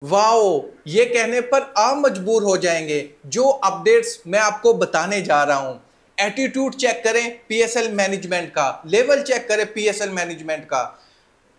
Wow, ये कहने पर आप मजबूर हो जाएंगे। जो अपडेट्स मैं आपको बताने जा रहा हूं, एटीट्यूड चेक करें पीएसएल मैनेजमेंट का, लेवल चेक करें पीएसएल मैनेजमेंट का।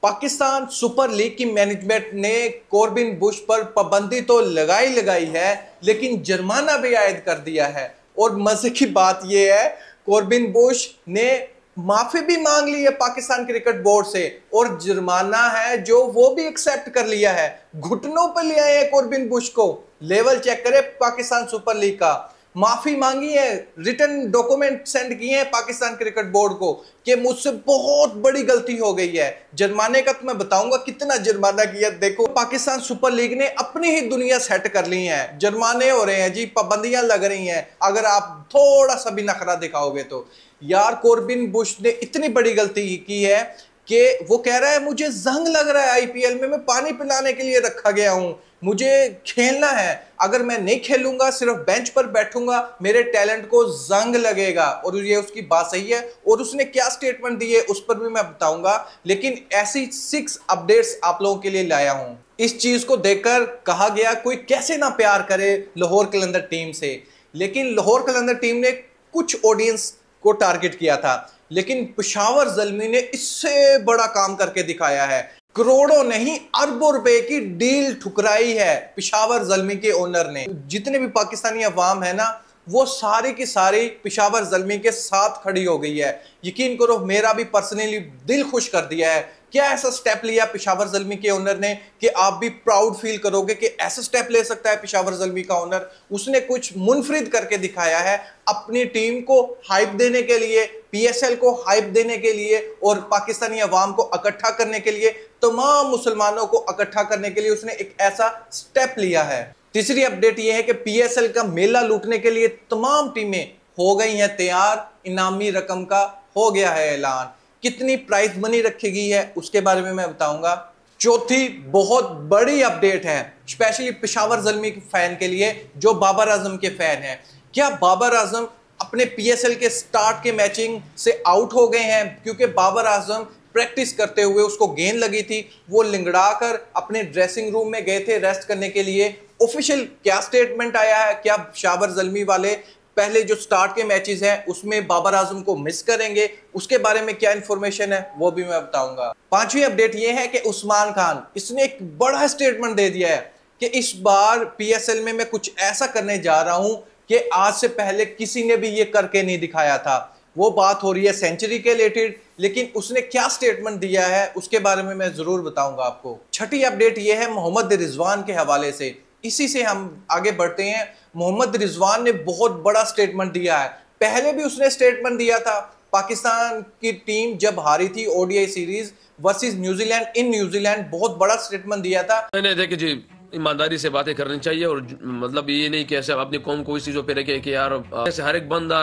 पाकिस्तान सुपर लीग की मैनेजमेंट ने कॉर्बिन बुश पर पाबंदी तो लगाई लगाई है, लेकिन जुर्माना भी आयद कर दिया है। और मजे की बात यह है, कॉर्बिन बुश ने माफी भी मांग ली है पाकिस्तान क्रिकेट बोर्ड से, और जुर्माना है जो वो भी एक्सेप्ट कर लिया है। घुटनों पर ले आए हैं कॉर्बिन बुश को। लेवल चेक करें पाकिस्तान सुपर लीग का। माफी मांगी है, रिटर्न डॉक्यूमेंट सेंड किए हैं पाकिस्तान क्रिकेट बोर्ड को कि मुझसे बहुत बड़ी गलती हो गई है। जुर्माने का तो मैं बताऊंगा कितना जुर्माना किया। देखो, पाकिस्तान सुपर लीग ने अपनी ही दुनिया सेट कर ली है। जुर्माने हो रहे हैं जी, पाबंदियां लग रही हैं अगर आप थोड़ा सा भी नखरा दिखाओगे तो। यार, कॉर्बिन बुश ने इतनी बड़ी गलती की है कि वो कह रहा है मुझे जंग लग रहा है आईपीएल में, मैं पानी पिलाने के लिए रखा गया हूं, मुझे खेलना है। अगर मैं नहीं खेलूंगा, सिर्फ बेंच पर बैठूंगा, मेरे टैलेंट को जंग लगेगा। और ये उसकी बात सही है, और उसने क्या स्टेटमेंट दी है उस पर भी मैं बताऊंगा। लेकिन ऐसी 6 अपडेट्स आप लोगों के लिए लाया हूं। इस चीज को देखकर कहा गया कोई कैसे ना प्यार करे लाहौर कलंदर टीम से, लेकिन लाहौर कलंदर टीम ने कुछ ऑडियंस को टारगेट किया था, लेकिन पेशावर ज़ल्मी ने इससे बड़ा काम करके दिखाया है। करोड़ों नहीं, अरबों रुपए की डील ठुकराई है पेशावर ज़ल्मी के ओनर ने। जितने भी पाकिस्तानी अवाम है ना, वो सारी की सारी पेशावर ज़ल्मी के साथ खड़ी हो गई है। यकीन करो, मेरा भी पर्सनली दिल खुश कर दिया है। क्या ऐसा स्टेप लिया पेशावर ज़ल्मी के ओनर ने कि आप भी प्राउड फील करोगे कि ऐसा स्टेप ले सकता है पेशावर ज़ल्मी का ओनर। उसने कुछ मुनफरिद करके दिखाया है, अपनी टीम को हाइप देने के लिए, पीएसएल को हाइप देने के लिए, और पाकिस्तानी अवाम को इकट्ठा करने के लिए, तमाम मुसलमानों को इकट्ठा करने के लिए उसने एक ऐसा स्टेप लिया है। तीसरी अपडेट यह है कि पीएसएल का मेला लूटने के लिए तमाम टीमें हो गई हैं तैयार। इनामी रकम का हो गया है ऐलान। कितनी प्राइज मनी रखी गई है उसके बारे में मैं बताऊंगा। चौथी बहुत बड़ी अपडेट है, स्पेशली पेशावर ज़ल्मी के फैन के लिए जो बाबर आजम के फैन हैं। क्या बाबर आजम अपने पीएसएल के स्टार्ट के मैचिंग से आउट हो गए हैं? क्योंकि बाबर आजम प्रैक्टिस करते हुए उसको गेंद लगी थी, वो लिंगड़ा कर अपने ड्रेसिंग रूम में गए थे रेस्ट करने के लिए। ऑफिशियल क्या स्टेटमेंट आया है? क्या पेशावर ज़ल्मी वाले पहले जो स्टार्ट के मैचेस हैं उसमें बाबर आजम को मिस करेंगे? उसके बारे में क्या इंफॉर्मेशन है वो भी मैं बताऊंगा। पांचवी अपडेट ये है कि उस्मान खान, इसने एक बड़ा स्टेटमेंट दे दिया है कि इस बार पीएसएल में मैं कुछ ऐसा करने जा रहा हूं कि आज से पहले किसी ने भी ये करके नहीं दिखाया था। वो बात हो रही है सेंचुरी के रिलेटेड, लेकिन उसने क्या स्टेटमेंट दिया है उसके बारे में मैं जरूर बताऊंगा आपको। छठी अपडेट ये है मोहम्मद रिजवान के हवाले से। इसी से हम आगे बढ़ते हैं। मोहम्मद रिजवान ने बहुत बड़ा स्टेटमेंट दिया है। पहले भी उसने स्टेटमेंट दिया था, पाकिस्तान की टीम जब हारी थी ODI series versus New Zealand in New Zealand, बहुत बड़ा स्टेटमेंट दिया था। मैंने देखिए जी, ईमानदारी से बातें करनी चाहिए, और मतलब ये नहीं कि ऐसे अपनी कौम को इस चीज़ों पे रखे कि यार ऐसे हर एक बंदा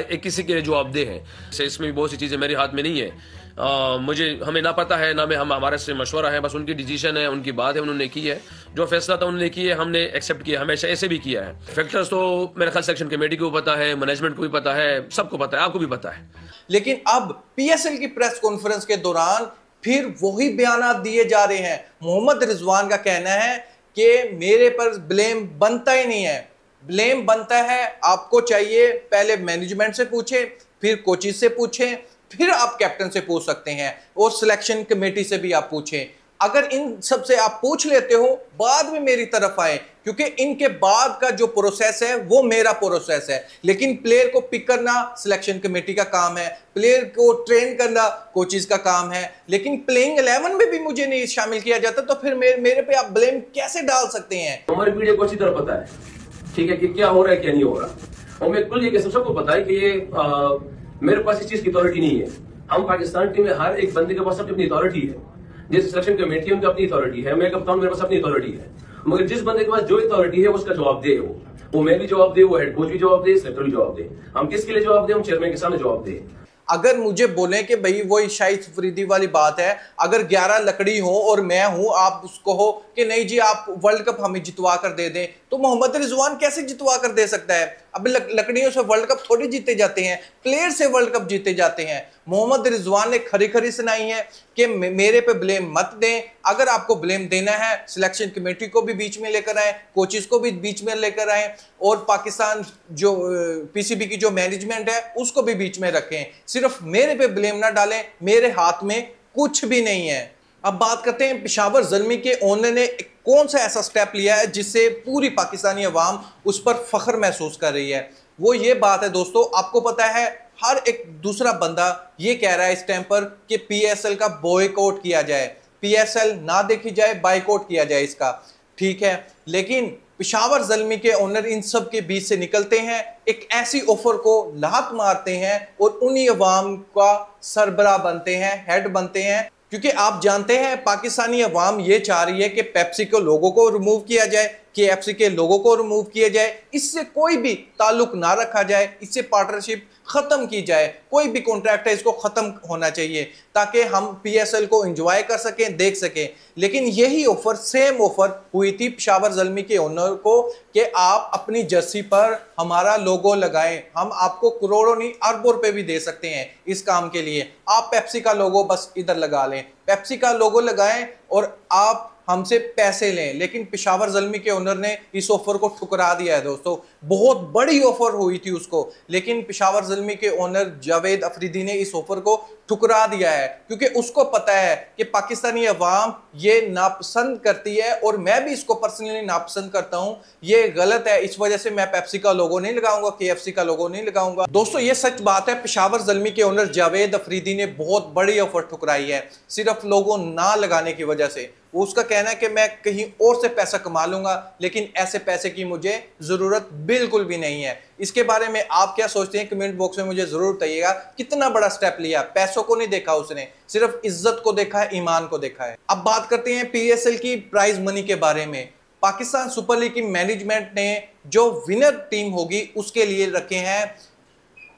एक किसी के जवाबदेह है। इसमें भी बहुत सी चीज़ें मेरे हाथ में नहीं है। मुझे हमें ना पता है, ना में हम हमारे से मशवरा है, बस उनकी डिसीजन है, उनकी बात है, उन्होंने की है। जो फैसला था उन्होंने किया, हमने एक्सेप्ट किया, हमेशा ऐसे भी किया है। फैक्टर्स तो मेरे ख्याल सेक्शन कमेटी को पता है, मैनेजमेंट को भी पता है, सबको पता है, आपको भी पता है। लेकिन अब पीएसएल की प्रेस कॉन्फ्रेंस के दौरान फिर वही बयान दिए जा रहे हैं। मोहम्मद रिजवान का कहना है कि मेरे पर ब्लेम बनता ही नहीं है। ब्लेम बनता है, आपको चाहिए पहले मैनेजमेंट से पूछे, फिर कोचिज से पूछे, फिर आप कैप्टन से पूछ सकते हैं, और सिलेक्शन कमेटी से भी आप पूछें। अगर इन सब से आप पूछ लेते हो, बाद में मेरी तरफ आए, क्योंकि इनके बाद का जो प्रोसेस है वो मेरा प्रोसेस है। लेकिन प्लेयर को पिक करना सिलेक्शन कमेटी का काम है, प्लेयर को ट्रेन करना कोचिज का काम है। लेकिन प्लेइंग 11 में भी मुझे नहीं शामिल किया जाता, तो फिर मेरे पे आप ब्लेम कैसे डाल सकते हैं? हमारी मीडिया को अच्छी तरह पता है, ठीक है, कि क्या हो रहा है क्या नहीं हो रहा। और मैं कुल ये सबको पता है कि ये मेरे पास इस चीज की अथॉरिटी नहीं है। हम पाकिस्तान टीम में हर एक बंदे के पास अपनी अथॉरिटी है। जैसे सिलेक्शन कमेटी है, उनकी अपनी अथॉरिटी है, मैं कप्तान, मेरे पास अपनी अथॉरिटी है। मगर जिस बंदे के पास जो अथॉरिटी है उसका जवाब दे, वो मैं भी जवाब दे, वो हेड कोच भी जवाब दे, सिलेक्टर भी जवाब दे। हम किसके लिए जवाब दे? हम चेयरमैन के सामने जवाब दे। अगर मुझे बोले कि भाई वही शाहिद फरीदी वाली बात है, अगर 11 लकड़ी हो और मैं हूं, आप उसको हो कि नहीं जी आप वर्ल्ड कप हमें जितवा कर दे दें, तो मोहम्मद रिजवान कैसे जितवा कर दे सकता है? अब लकड़ियों से वर्ल्ड कप थोड़ी जीते जाते हैं, प्लेयर से वर्ल्ड कप जीते जाते हैं। मोहम्मद रिजवान ने खरी खरी सुनाई है कि मेरे पे ब्लेम मत दें, अगर आपको ब्लेम देना है सिलेक्शन कमेटी को भी बीच में लेकर आए, कोचेस को भी बीच में लेकर आए और पाकिस्तान जो पीसीबी की जो मैनेजमेंट है उसको भी बीच में रखें। सिर्फ मेरे पे ब्लेम ना डालें, मेरे हाथ में कुछ भी नहीं है। अब बात करते हैं पेशावर ज़ल्मी के ओनर ने कौन सा ऐसा स्टेप लिया है जिससे पूरी पाकिस्तानी अवाम उस पर फख्र महसूस कर रही है। वो ये बात है दोस्तों, आपको पता है हर एक दूसरा बंदा ये कह रहा है इस टाइम पर कि पीएसएल का बॉयकॉट किया जाए, पीएसएल ना देखी जाए, बायकॉट किया जाए इसका, ठीक है। लेकिन पेशावर ज़ल्मी के ओनर इन सब के बीच से निकलते हैं, एक ऐसी ऑफर को लात मारते हैं और उन्हीं अवाम का सरबराह बनते हैं, हेड बनते हैं। क्योंकि आप जानते हैं पाकिस्तानी अवाम ये चाह रही है कि पेप्सी के लोगों को रिमूव किया जाए, केएफसी के लोगों को रिमूव किया जाए, इससे कोई भी ताल्लुक ना रखा जाए, इससे पार्टनरशिप खत्म की जाए, कोई भी कॉन्ट्रैक्ट है इसको खत्म होना चाहिए ताकि हम पीएसएल को एंजॉय कर सकें, देख सकें। लेकिन यही ऑफर, सेम ऑफर हुई थी पेशावर ज़ल्मी के ओनर को कि आप अपनी जर्सी पर हमारा लोगो लगाएं, हम आपको करोड़ों नहीं अरबों रुपए भी दे सकते हैं इस काम के लिए, आप पेप्सी का लोगो बस इधर लगा लें, पेप्सी का लोगो लगाएं और आप हमसे पैसे लें। लेकिन पेशावर ज़ल्मी के ओनर ने इस ऑफर को ठुकरा दिया है दोस्तों, बहुत बड़ी ऑफर हुई थी उसको, लेकिन पेशावर ज़ल्मी के ओनर जावेद अफरीदी ने इस ऑफर को ठुकरा दिया है क्योंकि उसको पता है कि पाकिस्तानी अवाम ये नापसंद करती है और मैं भी इसको पर्सनली नापसंद करता हूं, ये गलत है, इस वजह से मैं पेप्सी का लोगो नहीं लगाऊंगा, केएफसी का लोगो नहीं लगाऊंगा। दोस्तों ये सच बात है, पेशावर ज़ल्मी के ओनर जावेद अफरीदी ने बहुत बड़ी ऑफर ठुकराई है सिर्फ लोगो ना लगाने की वजह से। वो उसका कहना है कि मैं कहीं और से पैसा कमा लूंगा, लेकिन ऐसे पैसे की मुझे जरूरत बिल्कुल भी नहीं है। इसके बारे में आप क्या सोचते हैं कमेंट बॉक्स में मुझे जरूर बताइएगा। कितना बड़ा स्टेप लिया, पैसों को नहीं देखा उसने, सिर्फ इज्जत को देखा है, ईमान को देखा है। अब बात करते हैं पीएसएल की प्राइज मनी के बारे में। पाकिस्तान सुपर लीग की मैनेजमेंट ने जो विनर टीम होगी उसके लिए रखे हैं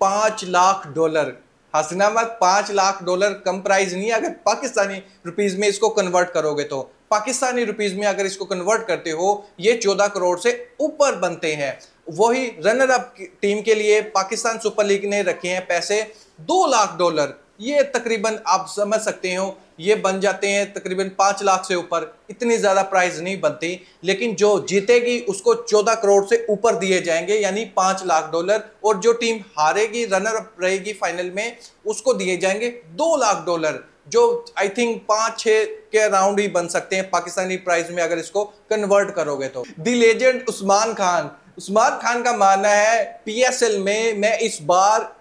$5 लाख। हंसना मत, $5 लाख कम प्राइस नहीं है। अगर पाकिस्तानी रुपीस में इसको कन्वर्ट करोगे तो पाकिस्तानी रुपीस में अगर इसको कन्वर्ट करते हो ये 14 करोड़ से ऊपर बनते हैं। वही रनर अप टीम के लिए पाकिस्तान सुपर लीग ने रखे हैं पैसे $2 लाख। ये तकरीबन आप समझ सकते हो ये बन जाते हैं तकरीबन 5 लाख से ऊपर, इतनी ज़्यादा प्राइस नहीं बनती। लेकिन जो जीतेगी उसको 14 करोड़ से ऊपर दिए जाएंगे यानी $5 लाख, और जो टीम हारेगी, रनर अप रहेगी फाइनल में, उसको दिए जाएंगे $2 लाख, जो आई थिंक 5-6 के अराउंड ही बन सकते हैं पाकिस्तानी प्राइस में अगर इसको कन्वर्ट करोगे तो। दी लेजेंड उस्मान खान का मानना है पीएसएल में मैं इस बार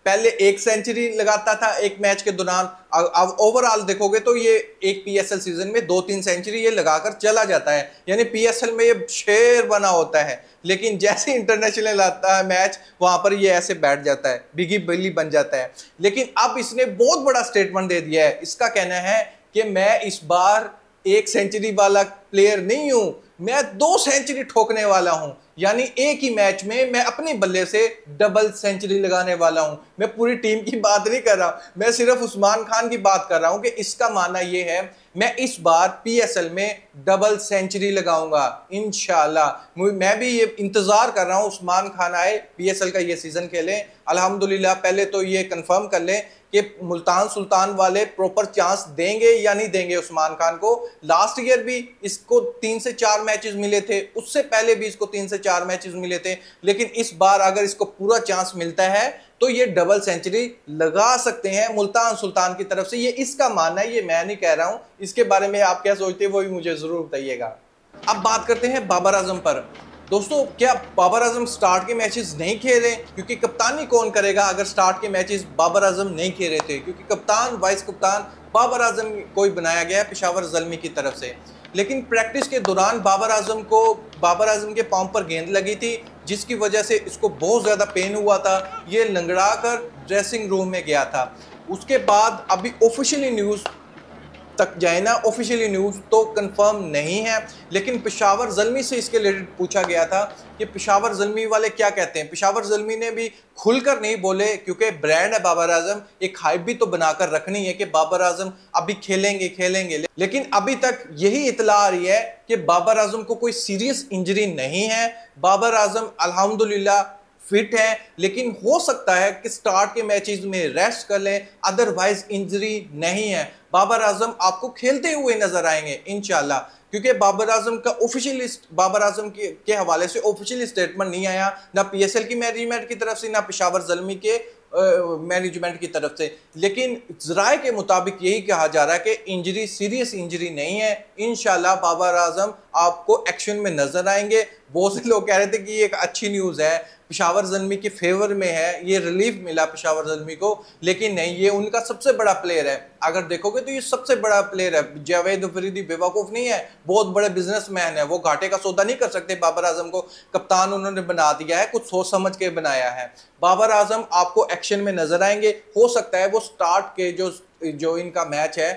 पहले 1 सेंचुरी लगाता था एक मैच के दौरान, अब ओवरऑल देखोगे तो ये एक पीएसएल सीजन में 2-3 सेंचुरी ये लगाकर चला जाता है, यानी पीएसएल में ये शेर बना होता है। लेकिन जैसे इंटरनेशनल आता है मैच वहां पर ये ऐसे बैठ जाता है, बिगी बिल्ली बन जाता है। लेकिन अब इसने बहुत बड़ा स्टेटमेंट दे दिया है, इसका कहना है कि मैं इस बार 1 सेंचुरी वाला प्लेयर नहीं हूं, मैं 2 सेंचुरी ठोकने वाला हूं, यानी एक ही मैच में मैं अपने बल्ले से डबल सेंचुरी लगाने वाला हूं। मैं पूरी टीम की बात नहीं कर रहा, मैं सिर्फ उस्मान खान की बात कर रहा हूं कि इसका मानना यह है मैं इस बार पीएसएल में डबल सेंचुरी लगाऊंगा इंशाल्लाह। मैं भी ये इंतजार कर रहा हूं उस्मान खान आए, पीएसएल का ये सीजन खेले। अल्हम्दुलिल्लाह पहले तो ये कंफर्म कर लें कि मुल्तान सुल्तान वाले प्रॉपर चांस देंगे या नहीं देंगे उस्मान खान को। लास्ट ईयर भी इसको 3 से 4 मैचेस मिले थे, उससे पहले भी इसको 3 से 4 मैचेस मिले थे, लेकिन इस बार अगर इसको पूरा चांस मिलता है तो ये डबल सेंचुरी लगा सकते हैं मुल्तान सुल्तान की तरफ से। ये इसका मानना है, ये मैं नहीं कह रहा हूं। इसके बारे में आप क्या सोचते हैं वो भी मुझे जरूर बताइएगा। अब बात करते हैं बाबर आजम पर। दोस्तों क्या बाबर आजम स्टार्ट के मैचेस नहीं खेले? क्योंकि कप्तानी कौन करेगा अगर स्टार्ट के मैचेस बाबर आजम नहीं खेल रहे थे, क्योंकि कप्तान वाइस कप्तान बाबर आजम को ही बनाया गया पेशावर ज़ल्मी की तरफ से। लेकिन प्रैक्टिस के दौरान बाबर आजम के पांव पर गेंद लगी थी, जिसकी वजह से इसको बहुत ज़्यादा पेन हुआ था। ये लंगड़ा कर ड्रेसिंग रूम में गया था। उसके बाद अभी ऑफिशियली न्यूज़ तक जाए ना, ऑफिशियली न्यूज़ तो कंफर्म नहीं है, लेकिन पेशावर ज़ल्मी से इसके रिलेटेड पूछा गया था कि पेशावर ज़ल्मी वाले क्या कहते हैं। पेशावर ज़ल्मी ने भी खुलकर नहीं बोले, क्योंकि ब्रांड है बाबर आजम, एक हाइप भी तो बनाकर रखनी है कि बाबर आजम अभी खेलेंगे। लेकिन अभी तक यही इतला आ रही है कि बाबर आजम को कोई सीरियस इंजरी नहीं है। बाबर आजम अल्हम्दुलिल्लाह फिट हैं, लेकिन हो सकता है कि स्टार्ट के मैचेस में रेस्ट कर लें, अदरवाइज इंजरी नहीं है। बाबर आजम आपको खेलते हुए नजर आएंगे इंशाल्लाह, क्योंकि बाबर आजम का ऑफिशियल बाबर आजम के हवाले से ऑफिशियल स्टेटमेंट नहीं आया, ना पीएसएल की मैनेजमेंट की तरफ से, ना पेशावर ज़ल्मी के मैनेजमेंट की तरफ से, लेकिन ज़राए के मुताबिक यही कहा जा रहा है कि इंजरी सीरियस इंजरी नहीं है। इंशाल्लाह बाबर आजम आपको एक्शन में नजर आएंगे। बहुत से लोग कह रहे थे कि ये एक अच्छी न्यूज़ है, पेशावर ज़ल्मी के फेवर में है, ये रिलीफ मिला पेशावर ज़ल्मी को, लेकिन नहीं, ये उनका सबसे बड़ा प्लेयर है। अगर देखोगे तो ये सबसे बड़ा प्लेयर है। जावेद अफरीदी बेवकूफ़ नहीं है, बहुत बड़े बिजनेसमैन है, वो घाटे का सौदा नहीं कर सकते। बाबर आजम को कप्तान उन्होंने बना दिया है, कुछ सोच समझ के बनाया है। बाबर आजम आपको एक्शन में नजर आएंगे। हो सकता है वो स्टार्ट के जो इनका मैच है,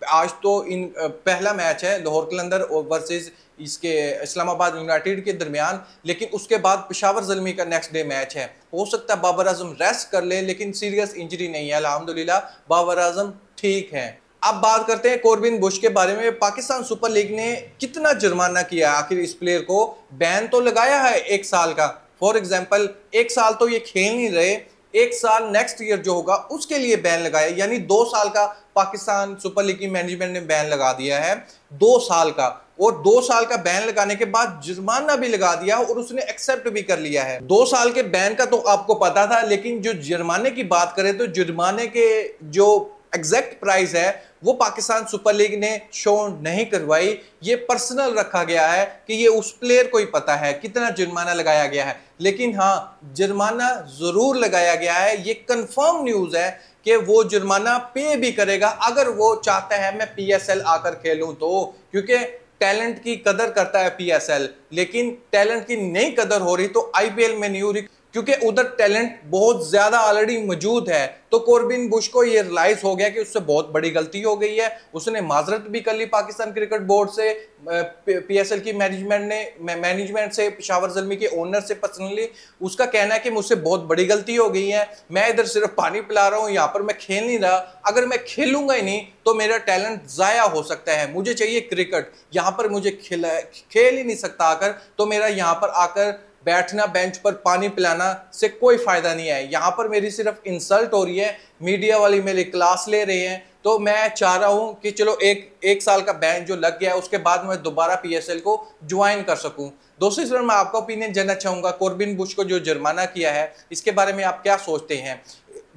आज तो इन पहला मैच है लाहौर कलंदर वर्सेस इसके इस्लामाबाद यूनाइटेड के दरमियान, लेकिन उसके बाद पेशावर ज़ल्मी का नेक्स्ट डे मैच है। हो सकता है बाबर आजम रेस्ट कर ले, लेकिन सीरियस इंजरी नहीं है, अल्हम्दुलिल्लाह बाबर आजम ठीक है। अब बात करते हैं कॉर्बिन बुश के बारे में। पाकिस्तान सुपर लीग ने कितना जुर्माना किया आखिर इस प्लेयर को? बैन तो लगाया है 1 साल का। फॉर एग्जाम्पल 1 साल तो ये खेल नहीं रहे, 1 साल नेक्स्ट ईयर जो होगा उसके लिए बैन लगाया, यानी 2 साल का पाकिस्तान सुपर लीग की मैनेजमेंट ने बैन लगा दिया है, 2 साल का। और 2 साल का बैन लगाने के बाद जुर्माना भी लगा दिया और उसने एक्सेप्ट भी कर लिया है। 2 साल के बैन का तो आपको पता था, लेकिन जो जुर्माने की बात करें तो जुर्माने के जो एग्जैक्ट प्राइस है वो पाकिस्तान सुपर लीग ने शो नहीं करवाई। ये पर्सनल रखा गया है कि ये उस प्लेयर को ही पता है कितना जुर्माना लगाया गया है, लेकिन हाँ जुर्माना जरूर लगाया गया है। ये कंफर्म न्यूज है कि वो जुर्माना पे भी करेगा अगर वो चाहता है मैं पीएसएल आकर खेलूं तो, क्योंकि टैलेंट की कदर करता है पीएसएल, लेकिन टैलेंट की नहीं कदर हो रही तो आईपीएल में नहीं हो रही, क्योंकि उधर टैलेंट बहुत ज्यादा ऑलरेडी मौजूद है। तो कॉर्बिन बुश को ये रियलाइज हो गया कि उससे बहुत बड़ी गलती हो गई है। उसने माजरत भी कर ली पाकिस्तान क्रिकेट बोर्ड से, पीएसएल की मैनेजमेंट से, पेशावर ज़ल्मी के ओनर से पर्सनली। उसका कहना है कि मुझसे बहुत बड़ी गलती हो गई है, मैं इधर सिर्फ पानी पिला रहा हूँ, यहाँ पर मैं खेल नहीं रहा। अगर मैं खेलूंगा ही नहीं तो मेरा टैलेंट जाया हो सकता है, मुझे चाहिए क्रिकेट, यहाँ पर मुझे खेल ही नहीं सकता आकर, तो मेरा यहाँ पर आकर बैठना बेंच पर पानी पिलाना से कोई फायदा नहीं है। यहाँ पर मेरी सिर्फ इंसल्ट हो रही है, मीडिया वाली मेरी क्लास ले रहे हैं। तो मैं चाह रहा हूँ कि चलो एक साल का बैन जो लग गया है उसके बाद मैं दोबारा पीएसएल को ज्वाइन कर सकूँ। दोस्तों इस बार मैं आपका ओपिनियन जानना चाहूँगा, कॉर्बिन बुश को जो जुर्माना किया है इसके बारे में आप क्या सोचते हैं?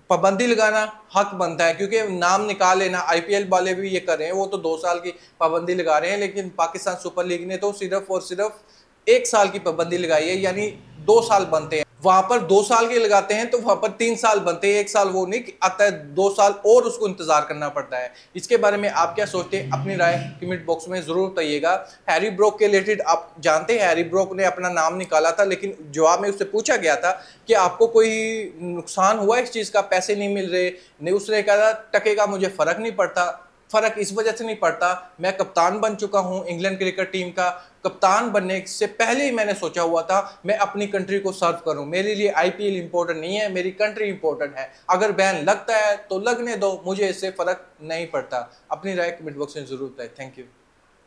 पाबंदी लगाना हक बनता है, क्योंकि नाम निकाल लेना, आईपीएल वाले भी ये कर रहे हैं, वो तो 2 साल की पाबंदी लगा रहे हैं, लेकिन पाकिस्तान सुपर लीग ने तो सिर्फ और सिर्फ 1 साल की पाबंदी लगाई है, यानी 2 साल बनते हैं। वहां पर 2 साल के लगाते हैं तो वहां पर 3 साल बनते हैं, 1 साल वो नहीं आता है, 2 साल और उसको इंतजार करना पड़ता है। इसके बारे में आप क्या सोचते हैं? अपनी राय कमेंट बॉक्स में जरूर बताइएगा। हैरी ब्रोक के रिलेटेड आप जानते हैं, हैरी ब्रोक ने अपना नाम निकाला था, लेकिन जवाब में उससे पूछा गया था कि आपको कोई नुकसान हुआ इस चीज का, पैसे नहीं मिल रहे, नहीं, उसने कहा टके का मुझे फर्क नहीं पड़ता। फर्क इस वजह से नहीं पड़ता, मैं कप्तान बन चुका हूं इंग्लैंड क्रिकेट टीम का। कप्तान बनने से पहले ही मैंने सोचा हुआ था मैं अपनी कंट्री को सर्व करूं, मेरे लिए आईपीएल इंपॉर्टेंट नहीं है, मेरी कंट्री इंपॉर्टेंट है। अगर बैन लगता है तो लगने दो, मुझे इससे फर्क नहीं पड़ता। अपनी राय कमेंट बॉक्स में जरूर बताएं। Thank you.